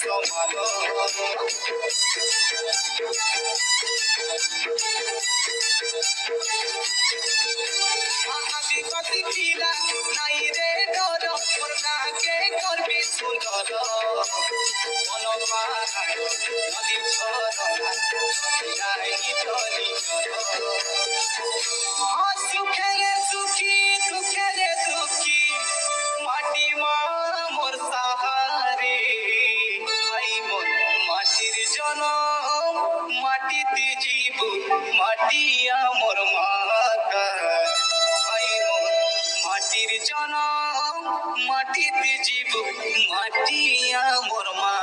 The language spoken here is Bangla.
সমান আদিবাসী পিলা নাই রে ডর মোর গাকে করবি সুন্দর মন পাহাড় নদী ঝরনা ফিরাই তরি সুখে রে সুখী দুঃখে রে দুঃখী মাটি মা মোর সাহারে ভাই মোর মাটির জনম মাটিতে জীব মাটি আমার মাতা ভাই মোর মাটির জনম মাটিতে জীব মাটি আমার মা